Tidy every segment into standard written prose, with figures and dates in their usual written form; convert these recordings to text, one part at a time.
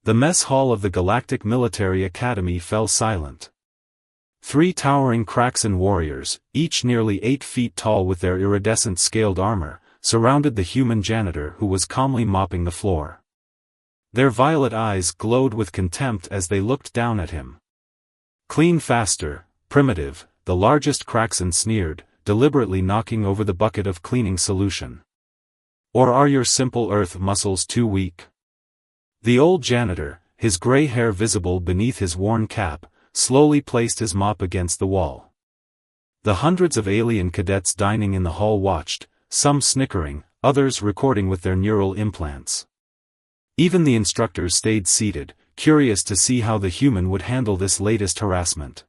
The mess hall of the Galactic Military Academy fell silent. 3 towering Kraxan warriors, each nearly 8 feet tall with their iridescent scaled armor, surrounded the human janitor who was calmly mopping the floor. Their violet eyes glowed with contempt as they looked down at him. "Clean faster, primitive," the largest Kraxan sneered, deliberately knocking over the bucket of cleaning solution. "Or are your simple earth muscles too weak?" The old janitor, his gray hair visible beneath his worn cap, slowly placed his mop against the wall. The hundreds of alien cadets dining in the hall watched, some snickering, others recording with their neural implants. Even the instructors stayed seated, curious to see how the human would handle this latest harassment.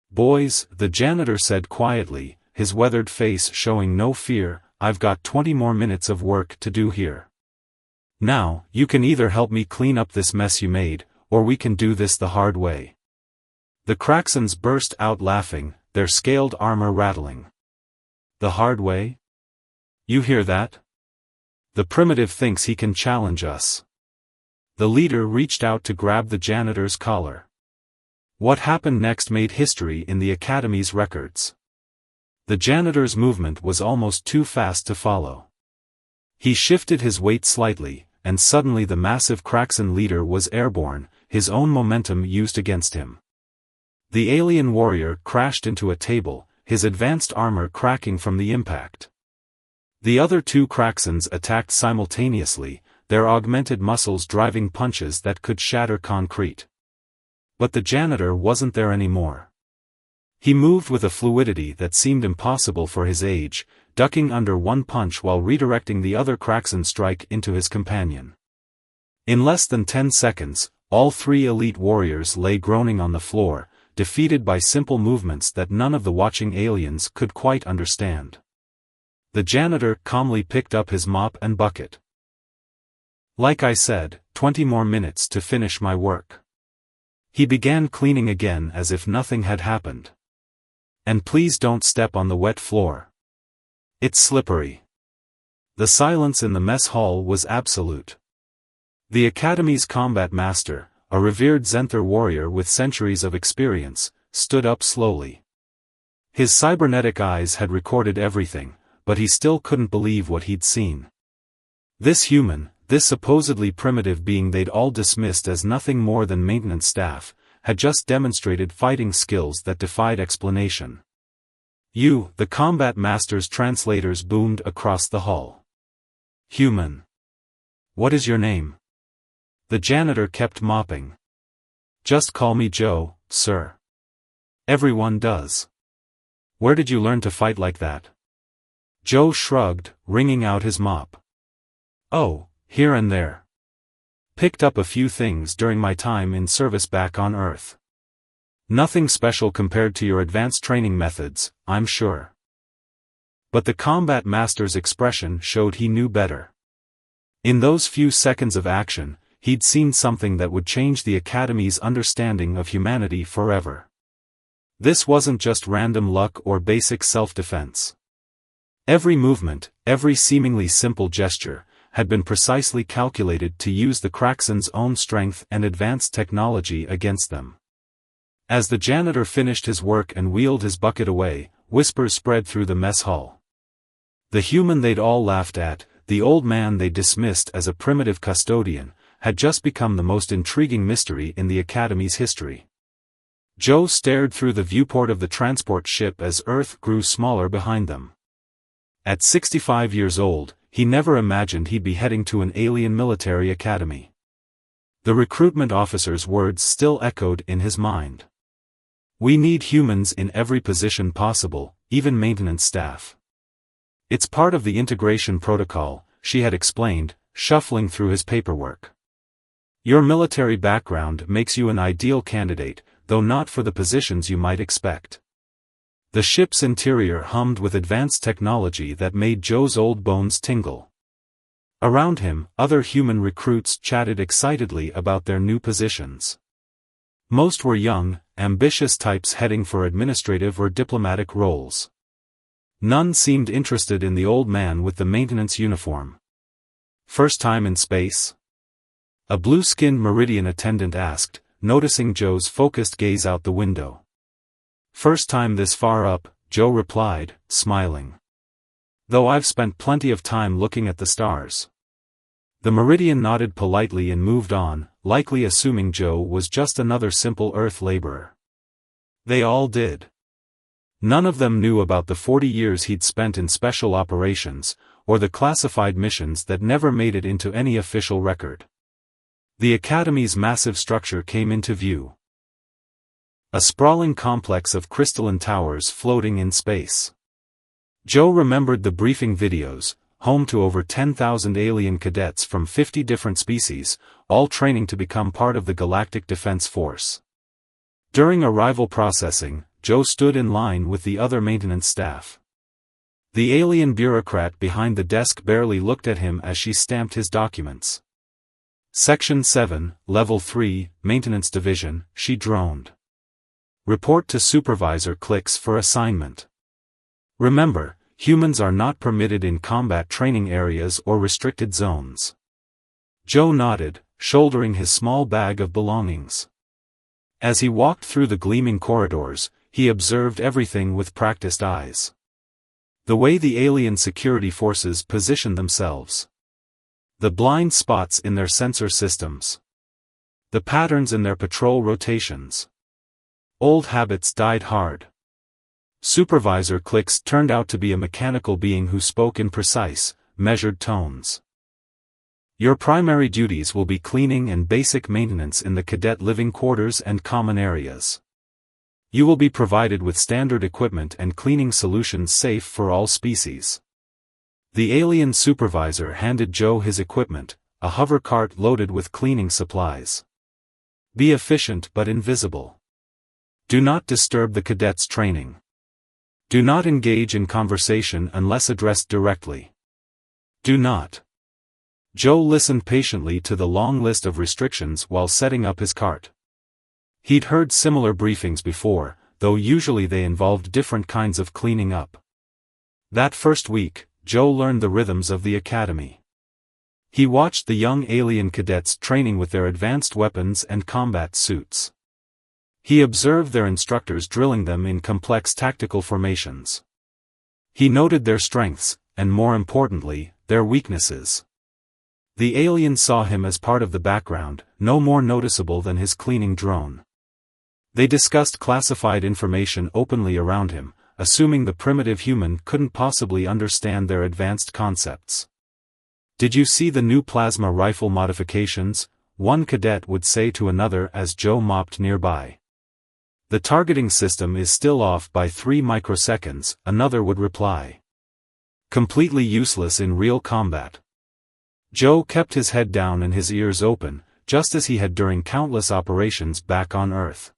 "Boys," the janitor said quietly, his weathered face showing no fear, "I've got 20 more minutes of work to do here. Now, you can either help me clean up this mess you made, or we can do this the hard way." The Kraxans burst out laughing, their scaled armor rattling. "The hard way? You hear that? The primitive thinks he can challenge us." The leader reached out to grab the janitor's collar. What happened next made history in the Academy's records. The janitor's movement was almost too fast to follow. He shifted his weight slightly, and suddenly the massive Kraxan leader was airborne, his own momentum used against him. The alien warrior crashed into a table, his advanced armor cracking from the impact. The other 2 Kraxans attacked simultaneously, their augmented muscles driving punches that could shatter concrete. But the janitor wasn't there anymore. He moved with a fluidity that seemed impossible for his age, ducking under one punch while redirecting the other Kraxan strike into his companion. In less than 10 seconds, all 3 elite warriors lay groaning on the floor, defeated by simple movements that none of the watching aliens could quite understand. The janitor calmly picked up his mop and bucket. "Like I said, 20 more minutes to finish my work." He began cleaning again as if nothing had happened. "And please don't step on the wet floor. It's slippery." The silence in the mess hall was absolute. The Academy's combat master, a revered Zenther warrior with centuries of experience, stood up slowly. His cybernetic eyes had recorded everything, but he still couldn't believe what he'd seen. This human, this supposedly primitive being they'd all dismissed as nothing more than maintenance staff, had just demonstrated fighting skills that defied explanation. "You," the combat master's translators boomed across the hall. "Human. What is your name?" The janitor kept mopping. "Just call me Joe, sir. Everyone does." "Where did you learn to fight like that?" Joe shrugged, wringing out his mop. "Oh, here and there. Picked up a few things during my time in service back on Earth. Nothing special compared to your advanced training methods, I'm sure." But the combat master's expression showed he knew better. In those few seconds of action, he'd seen something that would change the Academy's understanding of humanity forever. This wasn't just random luck or basic self-defense. Every movement, every seemingly simple gesture, had been precisely calculated to use the Kraxans' own strength and advanced technology against them. As the janitor finished his work and wheeled his bucket away, whispers spread through the mess hall. The human they'd all laughed at, the old man they dismissed as a primitive custodian, had just become the most intriguing mystery in the Academy's history. Joe stared through the viewport of the transport ship as Earth grew smaller behind them. At 65 years old, he never imagined he'd be heading to an alien military academy. The recruitment officer's words still echoed in his mind. "We need humans in every position possible, even maintenance staff. It's part of the integration protocol," she had explained, shuffling through his paperwork. "Your military background makes you an ideal candidate, though not for the positions you might expect." The ship's interior hummed with advanced technology that made Joe's old bones tingle. Around him, other human recruits chatted excitedly about their new positions. Most were young, ambitious types heading for administrative or diplomatic roles. None seemed interested in the old man with the maintenance uniform. "First time in space?" A blue-skinned Meridian attendant asked, noticing Joe's focused gaze out the window. "First time this far up," Joe replied, smiling. "Though I've spent plenty of time looking at the stars." The Meridian nodded politely and moved on, likely assuming Joe was just another simple Earth laborer. They all did. None of them knew about the 40 years he'd spent in special operations, or the classified missions that never made it into any official record. The Academy's massive structure came into view. A sprawling complex of crystalline towers floating in space. Joe remembered the briefing videos, home to over 10,000 alien cadets from 50 different species, all training to become part of the Galactic Defense Force. During arrival processing, Joe stood in line with the other maintenance staff. The alien bureaucrat behind the desk barely looked at him as she stamped his documents. "Section 7, Level 3, Maintenance Division," she droned. "Report to Supervisor Clicks for assignment. Remember, humans are not permitted in combat training areas or restricted zones." Joe nodded, shouldering his small bag of belongings. As he walked through the gleaming corridors, he observed everything with practiced eyes. The way the alien security forces positioned themselves. The blind spots in their sensor systems. The patterns in their patrol rotations. Old habits died hard. Supervisor Clicks turned out to be a mechanical being who spoke in precise, measured tones. "Your primary duties will be cleaning and basic maintenance in the cadet living quarters and common areas. You will be provided with standard equipment and cleaning solutions safe for all species." The alien supervisor handed Joe his equipment, a hover cart loaded with cleaning supplies. "Be efficient but invisible. Do not disturb the cadets' training. Do not engage in conversation unless addressed directly. Do not." Joe listened patiently to the long list of restrictions while setting up his cart. He'd heard similar briefings before, though usually they involved different kinds of cleaning up. That first week, Joe learned the rhythms of the academy. He watched the young alien cadets training with their advanced weapons and combat suits. He observed their instructors drilling them in complex tactical formations. He noted their strengths, and more importantly, their weaknesses. The alien saw him as part of the background, no more noticeable than his cleaning drone. They discussed classified information openly around him, assuming the primitive human couldn't possibly understand their advanced concepts. "Did you see the new plasma rifle modifications?" one cadet would say to another as Joe mopped nearby. "The targeting system is still off by 3 microseconds," another would reply. "Completely useless in real combat." Joe kept his head down and his ears open, just as he had during countless operations back on Earth.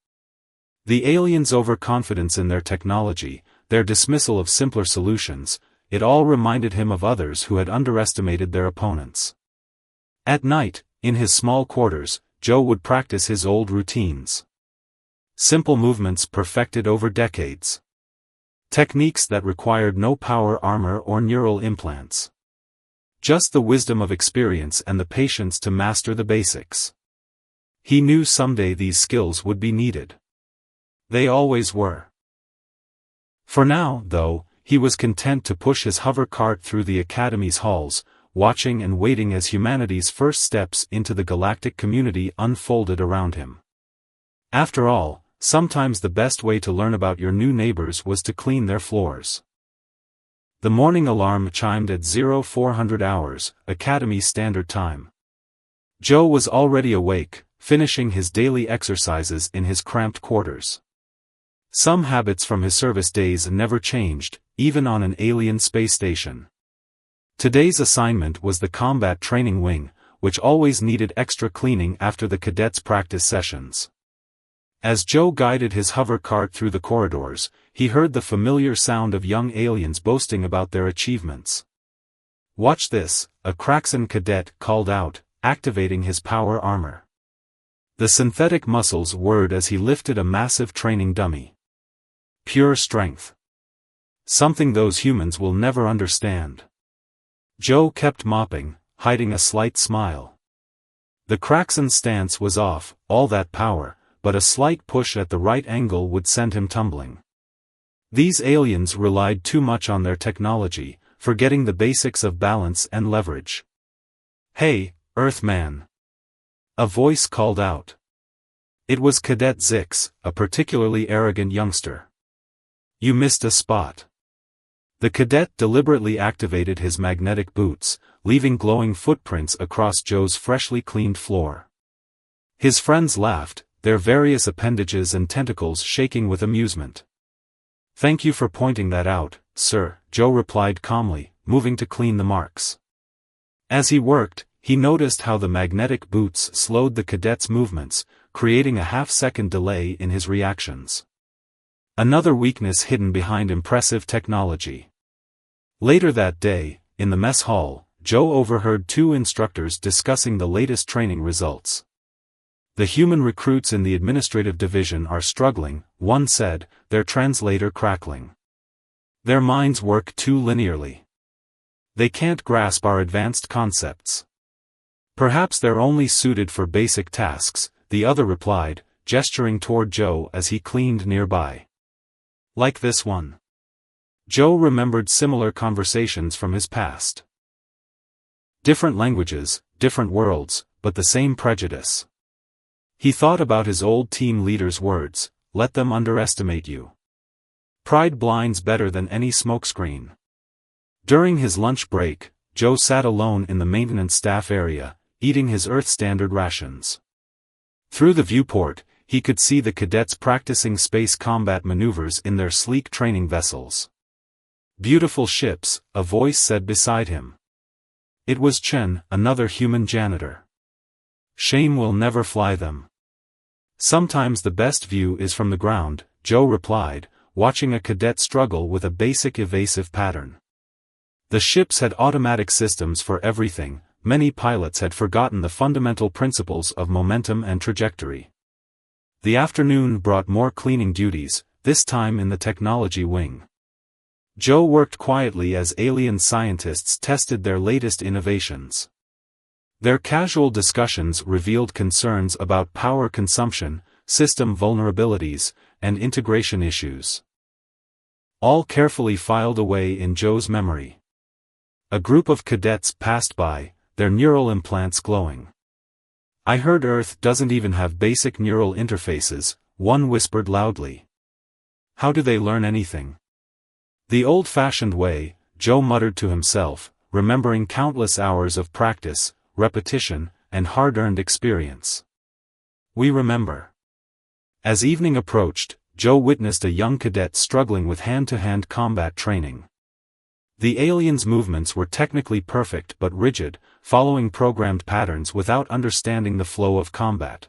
The aliens' overconfidence in their technology, their dismissal of simpler solutions, it all reminded him of others who had underestimated their opponents. At night, in his small quarters, Joe would practice his old routines. Simple movements perfected over decades. Techniques that required no power armor or neural implants. Just the wisdom of experience and the patience to master the basics. He knew someday these skills would be needed. They always were. For now, though, he was content to push his hover cart through the Academy's halls, watching and waiting as humanity's first steps into the galactic community unfolded around him. After all, sometimes the best way to learn about your new neighbors was to clean their floors. The morning alarm chimed at 0400 hours, Academy Standard Time. Joe was already awake, finishing his daily exercises in his cramped quarters. Some habits from his service days never changed, even on an alien space station. Today's assignment was the Combat Training Wing, which always needed extra cleaning after the cadets' practice sessions. As Joe guided his hover cart through the corridors, he heard the familiar sound of young aliens boasting about their achievements. "Watch this," a Kraxan cadet called out, activating his power armor. The synthetic muscles whirred as he lifted a massive training dummy. Pure strength. Something those humans will never understand. Joe kept mopping, hiding a slight smile. The Kraxen's stance was off, all that power, but a slight push at the right angle would send him tumbling. These aliens relied too much on their technology, forgetting the basics of balance and leverage. "Hey, Earthman!" a voice called out. It was Cadet Zix, a particularly arrogant youngster. "You missed a spot." The cadet deliberately activated his magnetic boots, leaving glowing footprints across Joe's freshly cleaned floor. His friends laughed, their various appendages and tentacles shaking with amusement. "Thank you for pointing that out, sir," Joe replied calmly, moving to clean the marks. As he worked, he noticed how the magnetic boots slowed the cadet's movements, creating a half-second delay in his reactions. Another weakness hidden behind impressive technology. Later that day, in the mess hall, Joe overheard two instructors discussing the latest training results. "The human recruits in the administrative division are struggling," one said, their translator crackling. "Their minds work too linearly. They can't grasp our advanced concepts." "Perhaps they're only suited for basic tasks," the other replied, gesturing toward Joe as he cleaned nearby. "Like this one." Joe remembered similar conversations from his past. Different languages, different worlds, but the same prejudice. He thought about his old team leader's words, "Let them underestimate you. Pride blinds better than any smokescreen." During his lunch break, Joe sat alone in the maintenance staff area, eating his Earth-standard rations. Through the viewport, he could see the cadets practicing space combat maneuvers in their sleek training vessels. "Beautiful ships," a voice said beside him. It was Chen, another human janitor. "Shame we'll never fly them." "Sometimes the best view is from the ground," Joe replied, watching a cadet struggle with a basic evasive pattern. The ships had automatic systems for everything. Many pilots had forgotten the fundamental principles of momentum and trajectory. The afternoon brought more cleaning duties, this time in the technology wing. Joe worked quietly as alien scientists tested their latest innovations. Their casual discussions revealed concerns about power consumption, system vulnerabilities, and integration issues. All carefully filed away in Joe's memory. A group of cadets passed by, their neural implants glowing. "I heard Earth doesn't even have basic neural interfaces," one whispered loudly. "How do they learn anything?" "The old-fashioned way," Joe muttered to himself, remembering countless hours of practice, repetition, and hard-earned experience. "We remember." As evening approached, Joe witnessed a young cadet struggling with hand-to-hand combat training. The alien's movements were technically perfect but rigid, following programmed patterns without understanding the flow of combat.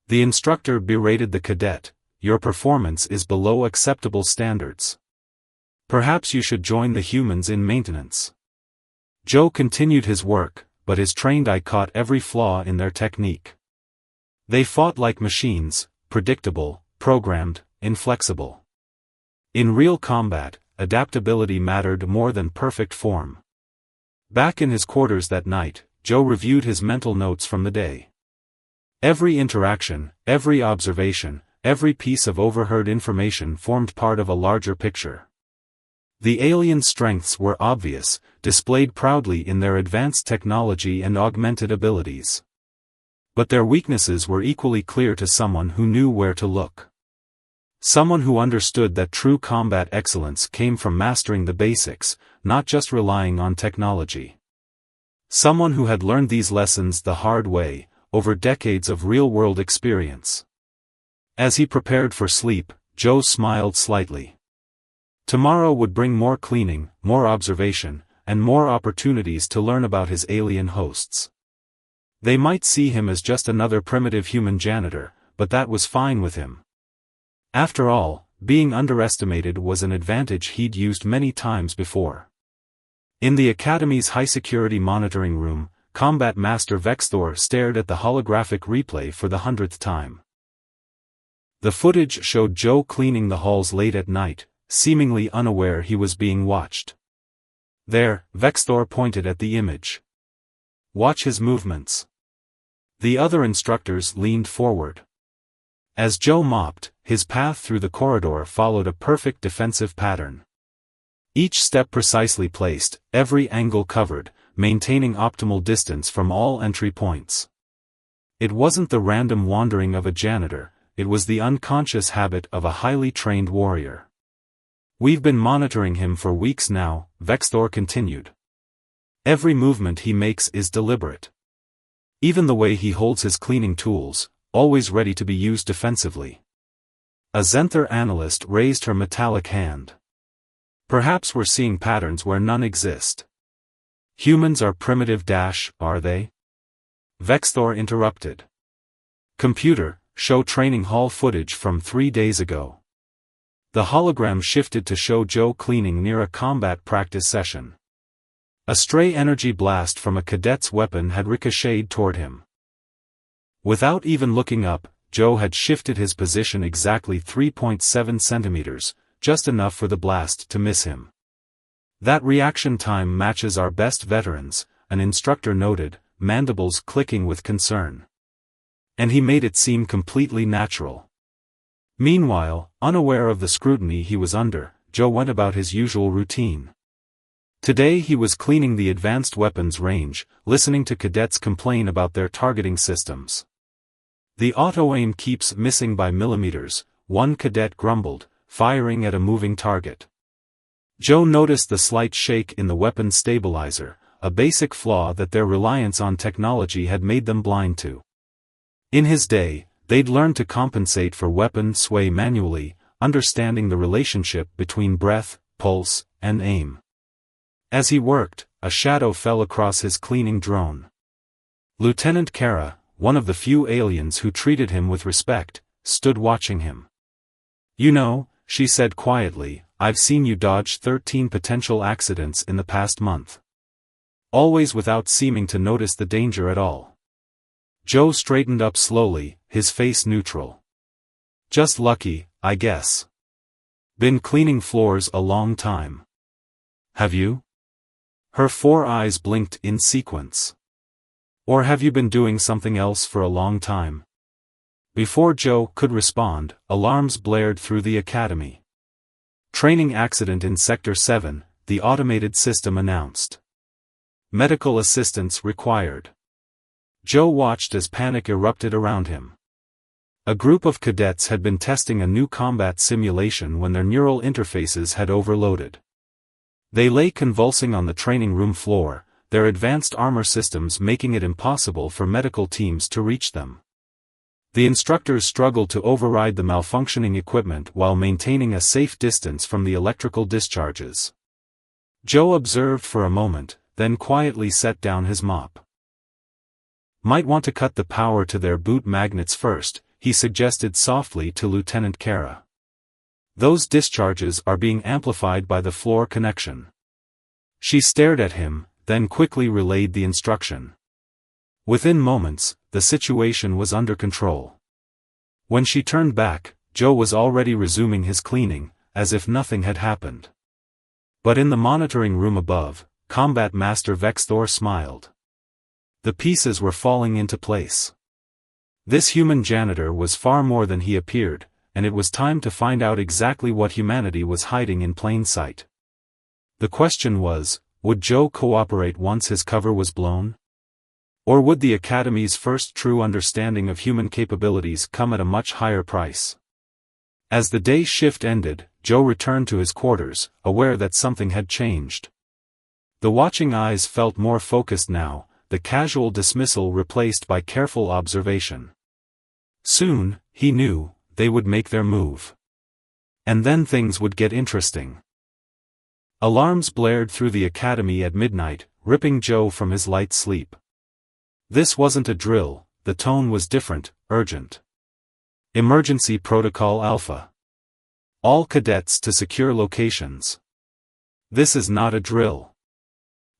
The instructor berated the cadet, "Your performance is below acceptable standards. Perhaps you should join the humans in maintenance." Joe continued his work, but his trained eye caught every flaw in their technique. They fought like machines, predictable, programmed, inflexible. In real combat, adaptability mattered more than perfect form. Back in his quarters that night, Joe reviewed his mental notes from the day. Every interaction, every observation, every piece of overheard information formed part of a larger picture. The alien strengths were obvious, displayed proudly in their advanced technology and augmented abilities. But their weaknesses were equally clear to someone who knew where to look. Someone who understood that true combat excellence came from mastering the basics, not just relying on technology. Someone who had learned these lessons the hard way, over decades of real-world experience. As he prepared for sleep, Joe smiled slightly. Tomorrow would bring more cleaning, more observation, and more opportunities to learn about his alien hosts. They might see him as just another primitive human janitor, but that was fine with him. After all, being underestimated was an advantage he'd used many times before. In the Academy's high-security monitoring room, Combat Master Vexthor stared at the holographic replay for the 100th time. The footage showed Joe cleaning the halls late at night, seemingly unaware he was being watched. "There," Vexthor pointed at the image. "Watch his movements. The other instructors leaned forward. As Joe mopped, his path through the corridor followed a perfect defensive pattern. Each step precisely placed, every angle covered, maintaining optimal distance from all entry points. It wasn't the random wandering of a janitor, it was the unconscious habit of a highly trained warrior. We've been monitoring him for weeks now, Vexthor continued. Every movement he makes is deliberate. Even the way he holds his cleaning tools, always ready to be used defensively. A Zenther analyst raised her metallic hand. Perhaps we're seeing patterns where none exist. Humans are primitive are they? Vexthor interrupted. Computer, show training hall footage from 3 days ago. The hologram shifted to show Joe cleaning near a combat practice session. A stray energy blast from a cadet's weapon had ricocheted toward him. Without even looking up, Joe had shifted his position exactly 3.7 centimeters, just enough for the blast to miss him. That reaction time matches our best veterans, an instructor noted, mandibles clicking with concern. And he made it seem completely natural. Meanwhile, unaware of the scrutiny he was under, Joe went about his usual routine. Today he was cleaning the advanced weapons range, listening to cadets complain about their targeting systems. The auto-aim keeps missing by millimeters, one cadet grumbled, firing at a moving target. Joe noticed the slight shake in the weapon stabilizer, a basic flaw that their reliance on technology had made them blind to. In his day, they'd learned to compensate for weapon sway manually, understanding the relationship between breath, pulse, and aim. As he worked, a shadow fell across his cleaning drone. Lieutenant Kara, one of the few aliens who treated him with respect, stood watching him. You know, she said quietly, I've seen you dodge 13 potential accidents in the past month. Always without seeming to notice the danger at all. Joe straightened up slowly, his face neutral. Just lucky, I guess. Been cleaning floors a long time. Have you? Her 4 eyes blinked in sequence. Or have you been doing something else for a long time? Before Joe could respond, alarms blared through the academy. Training accident in Sector 7, the automated system announced. Medical assistance required. Joe watched as panic erupted around him. A group of cadets had been testing a new combat simulation when their neural interfaces had overloaded. They lay convulsing on the training room floor, their advanced armor systems making it impossible for medical teams to reach them. The instructors struggled to override the malfunctioning equipment while maintaining a safe distance from the electrical discharges. Joe observed for a moment, then quietly set down his mop. Might want to cut the power to their boot magnets first, he suggested softly to Lieutenant Kara. Those discharges are being amplified by the floor connection. She stared at him, then quickly relayed the instruction. Within moments, the situation was under control. When she turned back, Joe was already resuming his cleaning, as if nothing had happened. But in the monitoring room above, Combat Master Vexthor smiled. The pieces were falling into place. This human janitor was far more than he appeared, and it was time to find out exactly what humanity was hiding in plain sight. The question was, would Joe cooperate once his cover was blown? Or would the Academy's first true understanding of human capabilities come at a much higher price? As the day shift ended, Joe returned to his quarters, aware that something had changed. The watching eyes felt more focused now, the casual dismissal replaced by careful observation. Soon, he knew, they would make their move. And then things would get interesting. Alarms blared through the academy at midnight, ripping Joe from his light sleep. This wasn't a drill, the tone was different, urgent. Emergency Protocol Alpha. All cadets to secure locations. This is not a drill.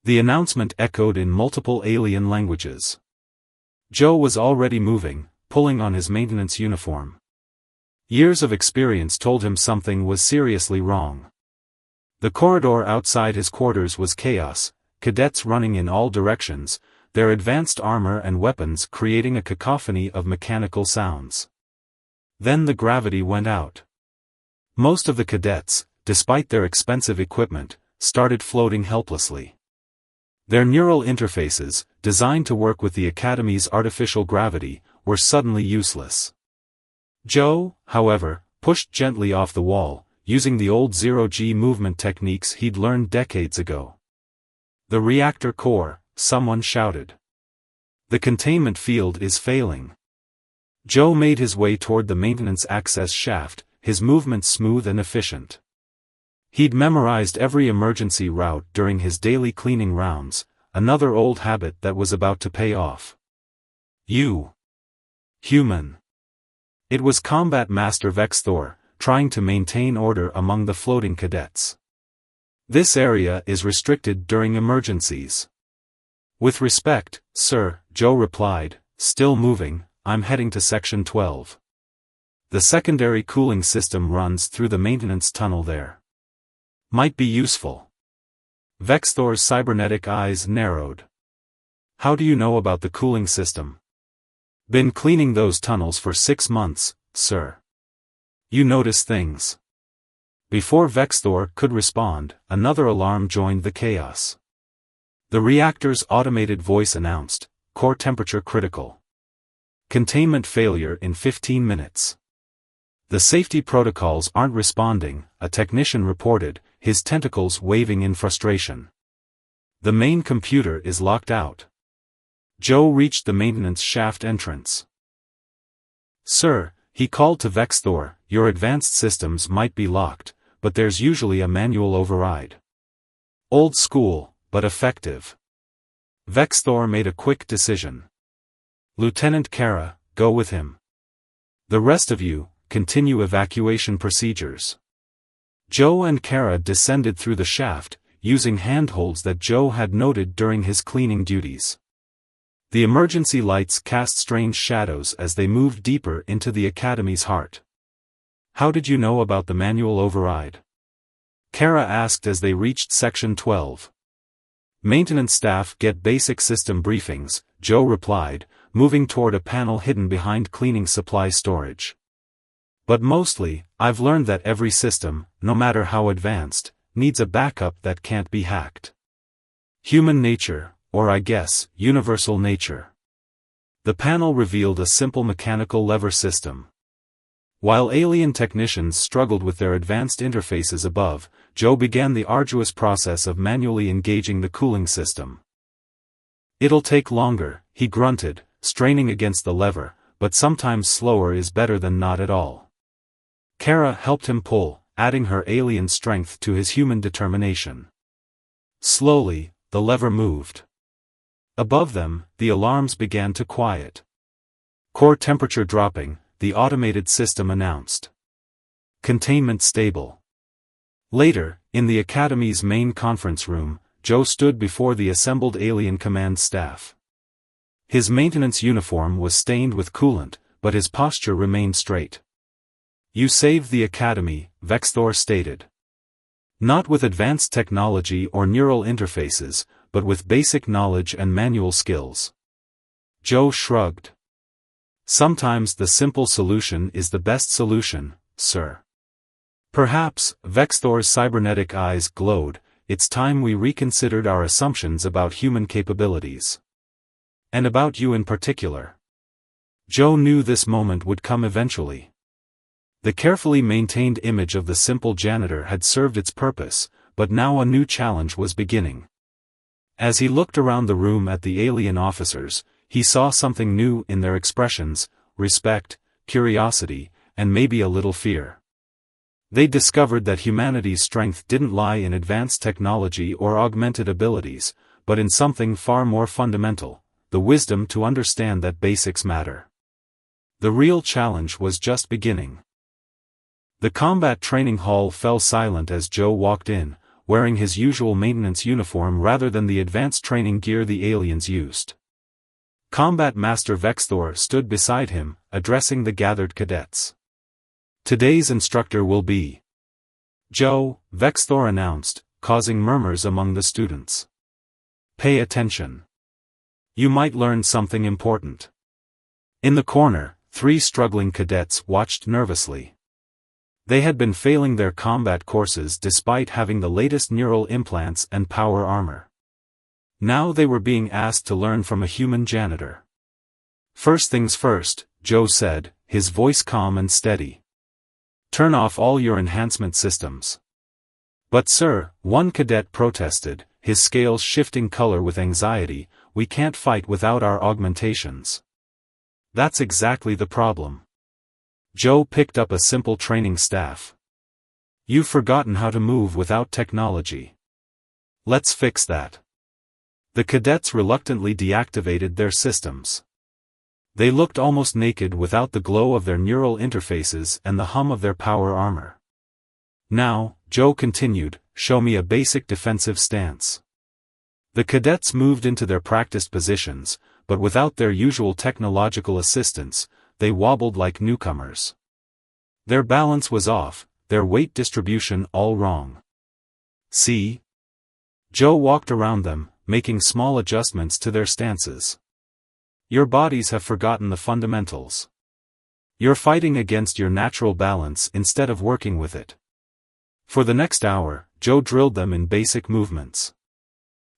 The announcement echoed in multiple alien languages. Joe was already moving, pulling on his maintenance uniform. Years of experience told him something was seriously wrong. The corridor outside his quarters was chaos, cadets running in all directions, their advanced armor and weapons creating a cacophony of mechanical sounds. Then the gravity went out. Most of the cadets, despite their expensive equipment, started floating helplessly. Their neural interfaces, designed to work with the Academy's artificial gravity, were suddenly useless. Joe, however, pushed gently off the wall, using the old zero-G movement techniques he'd learned decades ago. "The reactor core," someone shouted. "The containment field is failing." Joe made his way toward the maintenance access shaft, his movements smooth and efficient. He'd memorized every emergency route during his daily cleaning rounds, another old habit that was about to pay off. "You human." It was Combat Master Vexthor, trying to maintain order among the floating cadets. "This area is restricted during emergencies." "With respect, sir," Joe replied, still moving, "I'm heading to Section 12. The secondary cooling system runs through the maintenance tunnel there. Might be useful." Vexthor's cybernetic eyes narrowed. "How do you know about the cooling system?" "Been cleaning those tunnels for 6 months, sir." "You notice things?" Before Vexthor could respond, another alarm joined the chaos. The reactor's automated voice announced, "Core temperature critical. Containment failure in 15 minutes. The safety protocols aren't responding," a technician reported, his tentacles waving in frustration. "The main computer is locked out." Joe reached the maintenance shaft entrance. "Sir," he called to Vexthor, "your advanced systems might be locked, but there's usually a manual override. Old school, but effective." Vexthor made a quick decision. "Lieutenant Kara, go with him. The rest of you, continue evacuation procedures." Joe and Kara descended through the shaft, using handholds that Joe had noted during his cleaning duties. The emergency lights cast strange shadows as they moved deeper into the Academy's heart. "How did you know about the manual override?" Kara asked as they reached Section 12. "Maintenance staff get basic system briefings," Joe replied, moving toward a panel hidden behind cleaning supply storage. "But mostly, I've learned that every system, no matter how advanced, needs a backup that can't be hacked. Human nature, or I guess, universal nature." The panel revealed a simple mechanical lever system. While alien technicians struggled with their advanced interfaces above, Joe began the arduous process of manually engaging the cooling system. "It'll take longer," he grunted, straining against the lever, "but sometimes slower is better than not at all." Kara helped him pull, adding her alien strength to his human determination. Slowly, the lever moved. Above them, the alarms began to quiet. "Core temperature dropping," the automated system announced. "Containment stable." Later, in the Academy's main conference room, Joe stood before the assembled alien command staff. His maintenance uniform was stained with coolant, but his posture remained straight. "You saved the Academy," Vexthor stated. "Not with advanced technology or neural interfaces, but with basic knowledge and manual skills." Joe shrugged. "Sometimes the simple solution is the best solution, sir." "Perhaps," Vexthor's cybernetic eyes glowed, "it's time we reconsidered our assumptions about human capabilities. And about you in particular." Joe knew this moment would come eventually. The carefully maintained image of the simple janitor had served its purpose, but now a new challenge was beginning. As he looked around the room at the alien officers, he saw something new in their expressions: respect, curiosity, and maybe a little fear. They discovered that humanity's strength didn't lie in advanced technology or augmented abilities, but in something far more fundamental: the wisdom to understand that basics matter. The real challenge was just beginning. The combat training hall fell silent as Joe walked in, wearing his usual maintenance uniform rather than the advanced training gear the aliens used. Combat Master Vexthor stood beside him, addressing the gathered cadets. "Today's instructor will be Joe," Vexthor announced, causing murmurs among the students. "Pay attention. You might learn something important. In the corner, 3 struggling cadets watched nervously. They had been failing their combat courses despite having the latest neural implants and power armor. Now they were being asked to learn from a human janitor. First things first, Joe said, his voice calm and steady. Turn off all your enhancement systems. But sir, one cadet protested, his scales shifting color with anxiety, we can't fight without our augmentations. That's exactly the problem. Joe picked up a simple training staff. You've forgotten how to move without technology. Let's fix that. The cadets reluctantly deactivated their systems. They looked almost naked without the glow of their neural interfaces and the hum of their power armor. Now, Joe continued, show me a basic defensive stance. The cadets moved into their practiced positions, but without their usual technological assistance, they wobbled like newcomers. Their balance was off, their weight distribution all wrong. See? Joe walked around them, making small adjustments to their stances. Your bodies have forgotten the fundamentals. You're fighting against your natural balance instead of working with it. For the next hour, Joe drilled them in basic movements.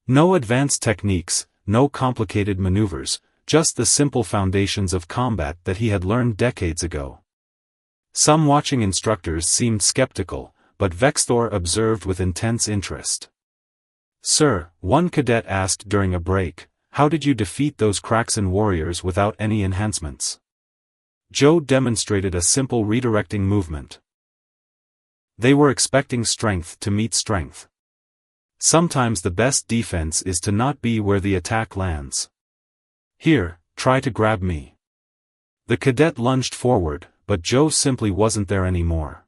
No advanced techniques, no complicated maneuvers, just the simple foundations of combat that he had learned decades ago. Some watching instructors seemed skeptical, but Vexthor observed with intense interest. Sir, one cadet asked during a break, how did you defeat those Kraxan warriors without any enhancements? Joe demonstrated a simple redirecting movement. They were expecting strength to meet strength. Sometimes the best defense is to not be where the attack lands. Here, try to grab me. The cadet lunged forward, but Joe simply wasn't there anymore.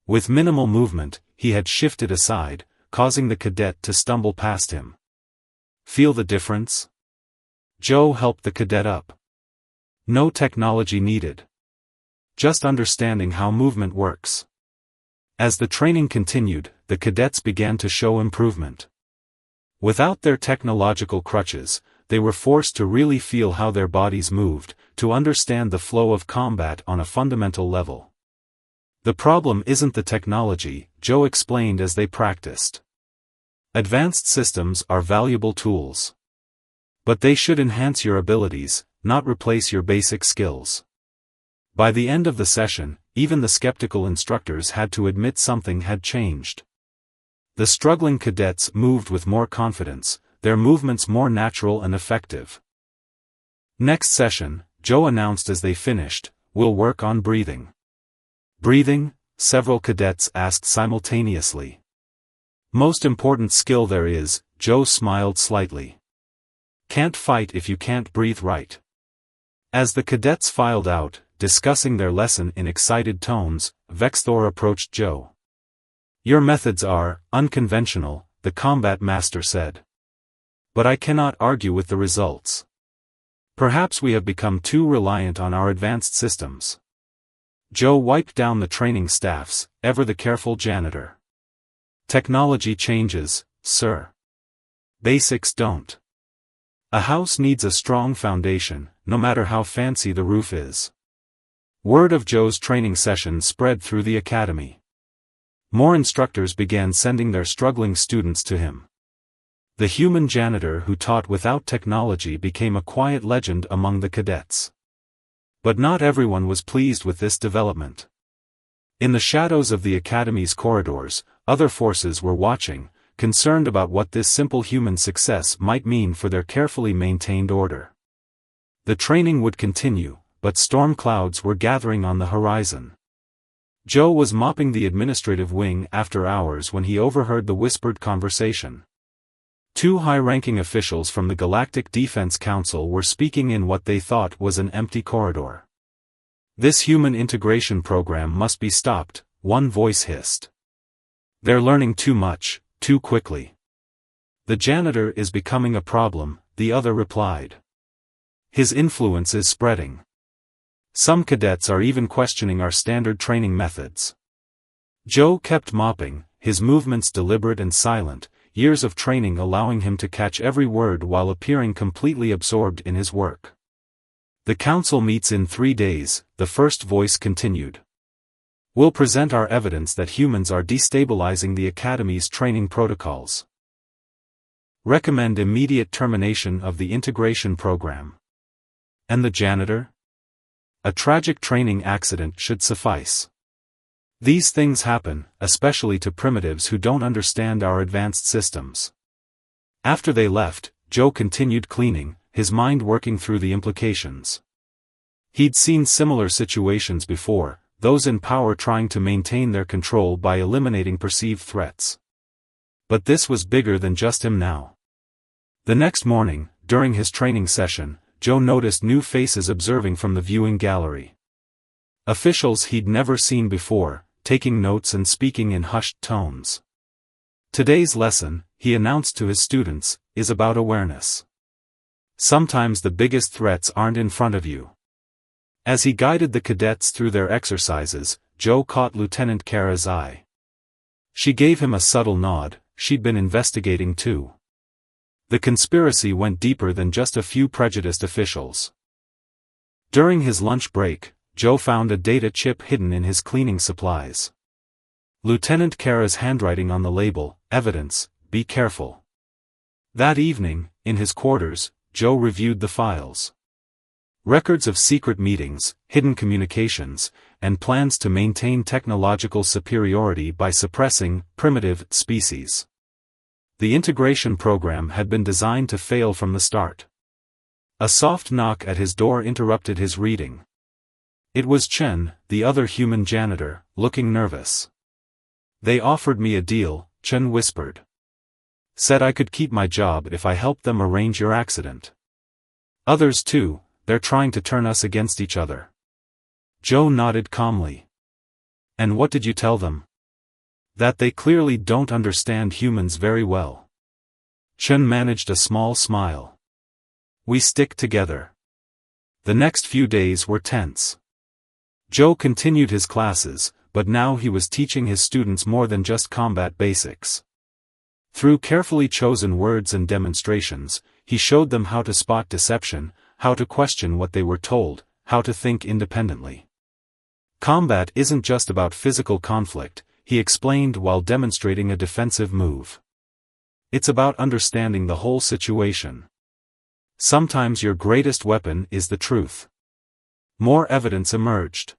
With minimal movement, he had shifted aside, causing the cadet to stumble past him. Feel the difference? Joe helped the cadet up. No technology needed. Just understanding how movement works. As the training continued, the cadets began to show improvement. Without their technological crutches, they were forced to really feel how their bodies moved, to understand the flow of combat on a fundamental level. The problem isn't the technology, Joe explained as they practiced. Advanced systems are valuable tools. But they should enhance your abilities, not replace your basic skills. By the end of the session, even the skeptical instructors had to admit something had changed. The struggling cadets moved with more confidence, their movements more natural and effective. Next session, Joe announced as they finished, we'll work on breathing. Breathing? Several cadets asked simultaneously. Most important skill there is, Joe smiled slightly. Can't fight if you can't breathe right. As the cadets filed out, discussing their lesson in excited tones, Vexthor approached Joe. Your methods are unconventional, the combat master said. But I cannot argue with the results. Perhaps we have become too reliant on our advanced systems. Joe wiped down the training staffs, ever the careful janitor. Technology changes, sir. Basics don't. A house needs a strong foundation, no matter how fancy the roof is. Word of Joe's training session spread through the academy. More instructors began sending their struggling students to him. The human janitor who taught without technology became a quiet legend among the cadets. But not everyone was pleased with this development. In the shadows of the academy's corridors, other forces were watching, concerned about what this simple human success might mean for their carefully maintained order. The training would continue, but storm clouds were gathering on the horizon. Joe was mopping the administrative wing after hours when he overheard the whispered conversation. 2 high-ranking officials from the Galactic Defense Council were speaking in what they thought was an empty corridor. This human integration program must be stopped, one voice hissed. They're learning too much, too quickly. The janitor is becoming a problem, the other replied. His influence is spreading. Some cadets are even questioning our standard training methods. Joe kept mopping, his movements deliberate and silent, years of training allowing him to catch every word while appearing completely absorbed in his work. The council meets in 3 days, the first voice continued. We'll present our evidence that humans are destabilizing the Academy's training protocols. Recommend immediate termination of the integration program. And the janitor? A tragic training accident should suffice. These things happen, especially to primitives who don't understand our advanced systems. After they left, Joe continued cleaning, his mind working through the implications. He'd seen similar situations before, those in power trying to maintain their control by eliminating perceived threats. But this was bigger than just him now. The next morning, during his training session, Joe noticed new faces observing from the viewing gallery. Officials he'd never seen before, taking notes and speaking in hushed tones. Today's lesson, he announced to his students, is about awareness. Sometimes the biggest threats aren't in front of you. As he guided the cadets through their exercises, Joe caught Lieutenant Kara's eye. She gave him a subtle nod, she'd been investigating too. The conspiracy went deeper than just a few prejudiced officials. During his lunch break, Joe found a data chip hidden in his cleaning supplies. Lieutenant Kara's handwriting on the label, evidence, be careful. That evening, in his quarters, Joe reviewed the files. Records of secret meetings, hidden communications, and plans to maintain technological superiority by suppressing primitive species. The integration program had been designed to fail from the start. A soft knock at his door interrupted his reading. It was Chen, the other human janitor, looking nervous. They offered me a deal, Chen whispered. Said I could keep my job if I helped them arrange your accident. Others too, they're trying to turn us against each other. Joe nodded calmly. And what did you tell them? That they clearly don't understand humans very well. Chen managed a small smile. We stick together. The next few days were tense. Joe continued his classes, but now he was teaching his students more than just combat basics. Through carefully chosen words and demonstrations, he showed them how to spot deception, how to question what they were told, how to think independently. Combat isn't just about physical conflict, he explained while demonstrating a defensive move. It's about understanding the whole situation. Sometimes your greatest weapon is the truth. More evidence emerged.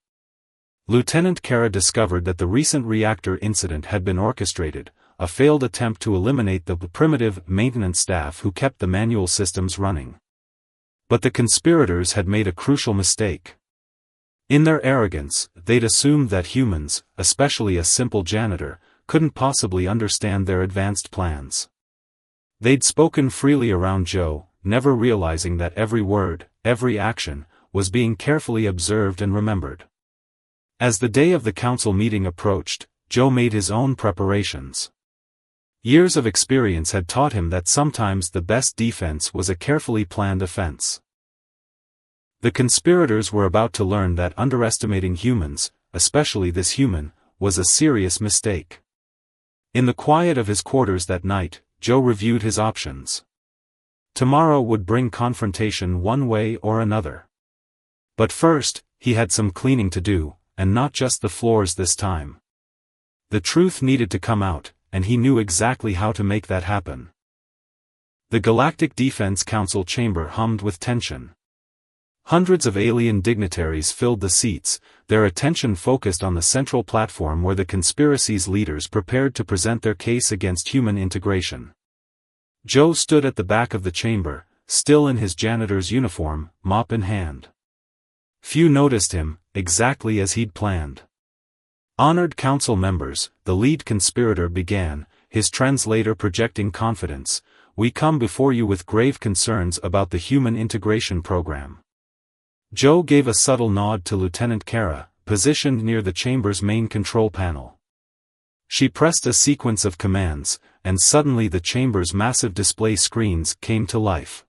Lieutenant Kara discovered that the recent reactor incident had been orchestrated, a failed attempt to eliminate the primitive maintenance staff who kept the manual systems running. But the conspirators had made a crucial mistake. In their arrogance, they'd assumed that humans, especially a simple janitor, couldn't possibly understand their advanced plans. They'd spoken freely around Joe, never realizing that every word, every action, was being carefully observed and remembered. As the day of the council meeting approached, Joe made his own preparations. Years of experience had taught him that sometimes the best defense was a carefully planned offense. The conspirators were about to learn that underestimating humans, especially this human, was a serious mistake. In the quiet of his quarters that night, Joe reviewed his options. Tomorrow would bring confrontation one way or another. But first, he had some cleaning to do, and not just the floors this time. The truth needed to come out, and he knew exactly how to make that happen. The Galactic Defense Council chamber hummed with tension. Hundreds of alien dignitaries filled the seats, their attention focused on the central platform where the conspiracy's leaders prepared to present their case against human integration. Joe stood at the back of the chamber, still in his janitor's uniform, mop in hand. Few noticed him, exactly as he'd planned. Honored council members, the lead conspirator began, his translator projecting confidence, we come before you with grave concerns about the human integration program. Joe gave a subtle nod to Lieutenant Kara, positioned near the chamber's main control panel. She pressed a sequence of commands, and suddenly the chamber's massive display screens came to life.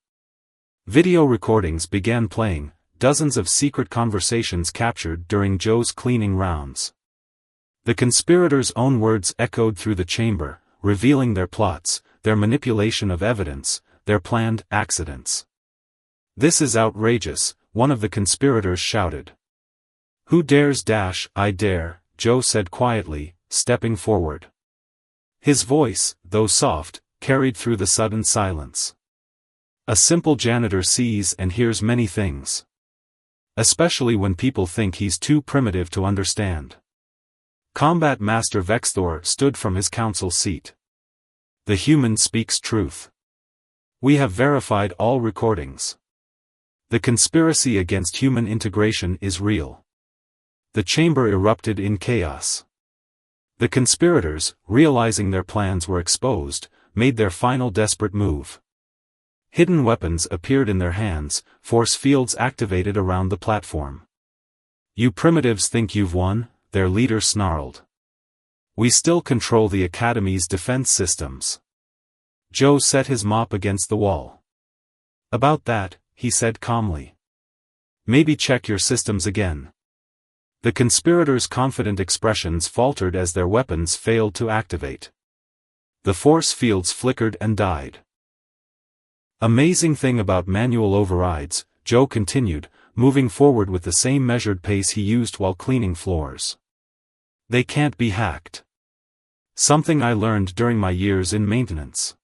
Video recordings began playing, dozens of secret conversations captured during Joe's cleaning rounds. The conspirators' own words echoed through the chamber, revealing their plots, their manipulation of evidence, their planned accidents. "This is outrageous," one of the conspirators shouted. "Who dares dash?" "I dare," Joe said quietly, stepping forward. His voice, though soft, carried through the sudden silence. A simple janitor sees and hears many things. Especially when people think he's too primitive to understand. Combat Master Vexthor stood from his council seat. "The human speaks truth. We have verified all recordings. The conspiracy against human integration is real." The chamber erupted in chaos. The conspirators, realizing their plans were exposed, made their final desperate move. Hidden weapons appeared in their hands, force fields activated around the platform. "You primitives think you've won?" their leader snarled. "We still control the Academy's defense systems." Joe set his mop against the wall. "About that," he said calmly. "Maybe check your systems again." The conspirators' confident expressions faltered as their weapons failed to activate. The force fields flickered and died. "Amazing thing about manual overrides," Joe continued, moving forward with the same measured pace he used while cleaning floors. "They can't be hacked. Something I learned during my years in maintenance."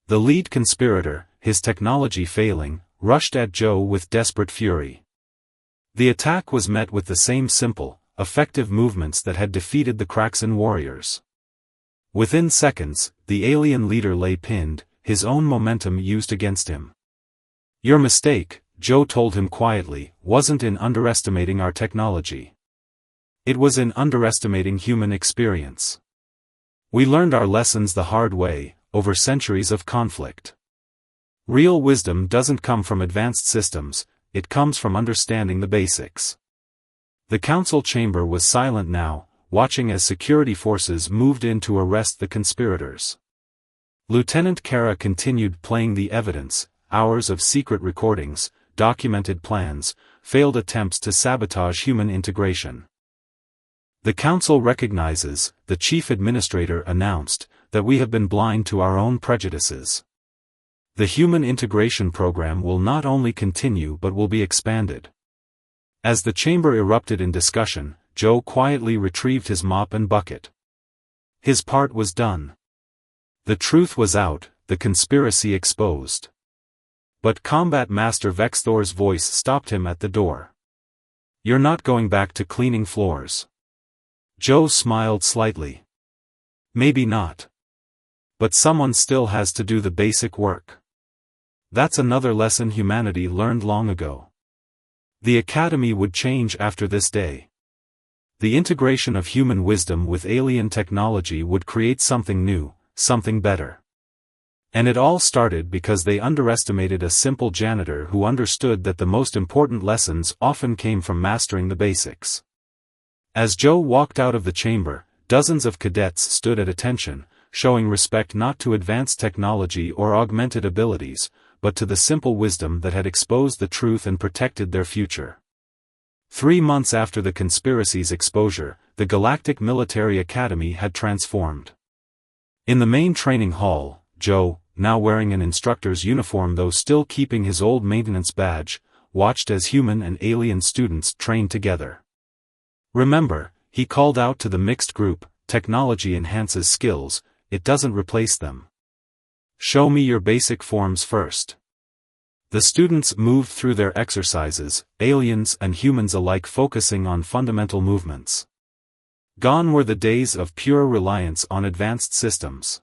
The lead conspirator, his technology failing, rushed at Joe with desperate fury. The attack was met with the same simple, effective movements that had defeated the Kraxan warriors. Within seconds, the alien leader lay pinned, his own momentum used against him. "Your mistake," Joe told him quietly, "wasn't in underestimating our technology. It was in underestimating human experience. We learned our lessons the hard way, over centuries of conflict. Real wisdom doesn't come from advanced systems, it comes from understanding the basics." The council chamber was silent now, watching as security forces moved in to arrest the conspirators. Lieutenant Kara continued playing the evidence, hours of secret recordings, documented plans, failed attempts to sabotage human integration. "The Council recognizes," the Chief Administrator announced, "that we have been blind to our own prejudices. The human integration program will not only continue but will be expanded." As the chamber erupted in discussion, Joe quietly retrieved his mop and bucket. His part was done. The truth was out, the conspiracy exposed. But Combat Master Vexthor's voice stopped him at the door. "You're not going back to cleaning floors." Joe smiled slightly. "Maybe not. But someone still has to do the basic work. That's another lesson humanity learned long ago. The Academy would change after this day. The integration of human wisdom with alien technology would create something new, something better. And it all started because they underestimated a simple janitor who understood that the most important lessons often came from mastering the basics." As Joe walked out of the chamber, dozens of cadets stood at attention, showing respect not to advanced technology or augmented abilities, but to the simple wisdom that had exposed the truth and protected their future. 3 months after the conspiracy's exposure, the Galactic Military Academy had transformed. In the main training hall, Joe, now wearing an instructor's uniform though still keeping his old maintenance badge, watched as human and alien students trained together. "Remember," he called out to the mixed group, "technology enhances skills, it doesn't replace them. Show me your basic forms first." The students moved through their exercises, aliens and humans alike focusing on fundamental movements. Gone were the days of pure reliance on advanced systems.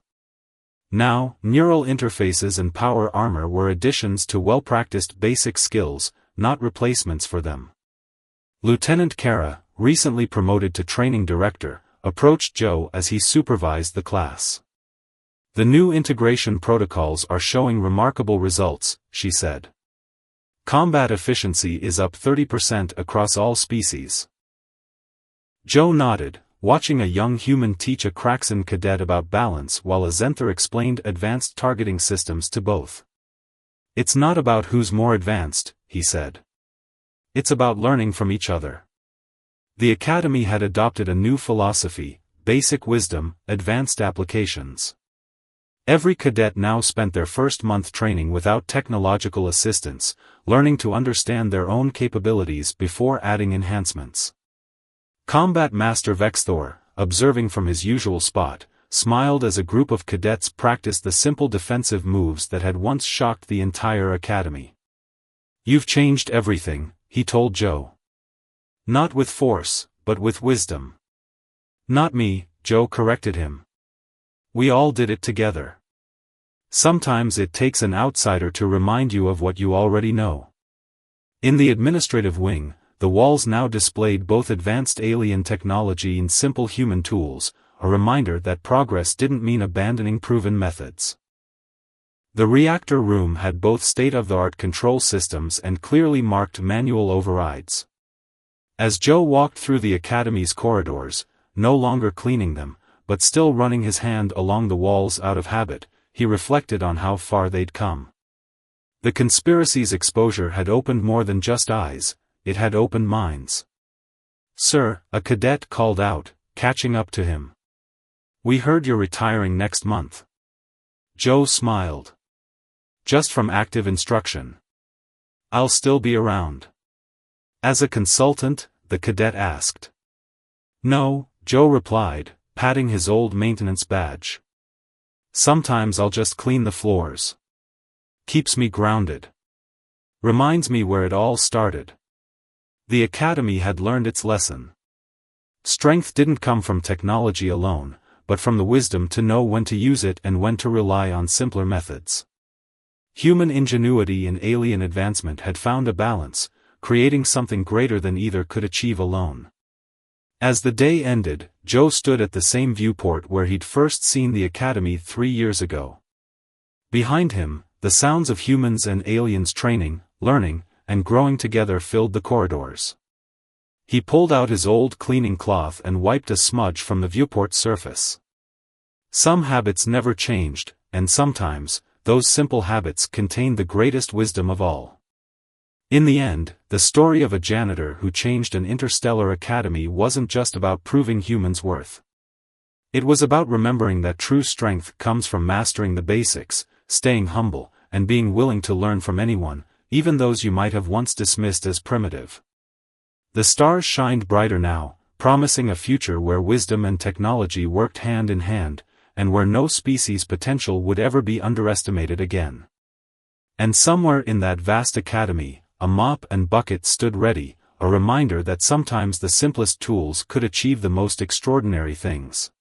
Now, neural interfaces and power armor were additions to well-practiced basic skills, not replacements for them. Lieutenant Kara, recently promoted to training director, approached Joe as he supervised the class. "The new integration protocols are showing remarkable results," she said. "Combat efficiency is up 30% across all species." Joe nodded, watching a young human teach a Kraxan cadet about balance while a Zenther explained advanced targeting systems to both. "It's not about who's more advanced," he said. "It's about learning from each other." The Academy had adopted a new philosophy: basic wisdom, advanced applications. Every cadet now spent their first month training without technological assistance, learning to understand their own capabilities before adding enhancements. Combat Master Vexthor, observing from his usual spot, smiled as a group of cadets practiced the simple defensive moves that had once shocked the entire academy. "You've changed everything," he told Joe. "Not with force, but with wisdom." "Not me," Joe corrected him. "We all did it together. Sometimes it takes an outsider to remind you of what you already know." In the administrative wing, the walls now displayed both advanced alien technology and simple human tools, a reminder that progress didn't mean abandoning proven methods. The reactor room had both state-of-the-art control systems and clearly marked manual overrides. As Joe walked through the academy's corridors, no longer cleaning them, but still running his hand along the walls out of habit, he reflected on how far they'd come. The conspiracy's exposure had opened more than just eyes, it had opened minds. "Sir," a cadet called out, catching up to him. "We heard you're retiring next month." Joe smiled. "Just from active instruction. I'll still be around." "As a consultant?" the cadet asked. "No," Joe replied, patting his old maintenance badge. "Sometimes I'll just clean the floors. Keeps me grounded. Reminds me where it all started." The academy had learned its lesson. Strength didn't come from technology alone, but from the wisdom to know when to use it and when to rely on simpler methods. Human ingenuity and alien advancement had found a balance, creating something greater than either could achieve alone. As the day ended, Joe stood at the same viewport where he'd first seen the academy 3 years ago. Behind him, the sounds of humans and aliens training, learning, and growing together filled the corridors. He pulled out his old cleaning cloth and wiped a smudge from the viewport surface. Some habits never changed, and sometimes, those simple habits contained the greatest wisdom of all. In the end, the story of a janitor who changed an interstellar academy wasn't just about proving humans' worth. It was about remembering that true strength comes from mastering the basics, staying humble, and being willing to learn from anyone, even those you might have once dismissed as primitive. The stars shined brighter now, promising a future where wisdom and technology worked hand in hand, and where no species' potential would ever be underestimated again. And somewhere in that vast academy, a mop and bucket stood ready, a reminder that sometimes the simplest tools could achieve the most extraordinary things.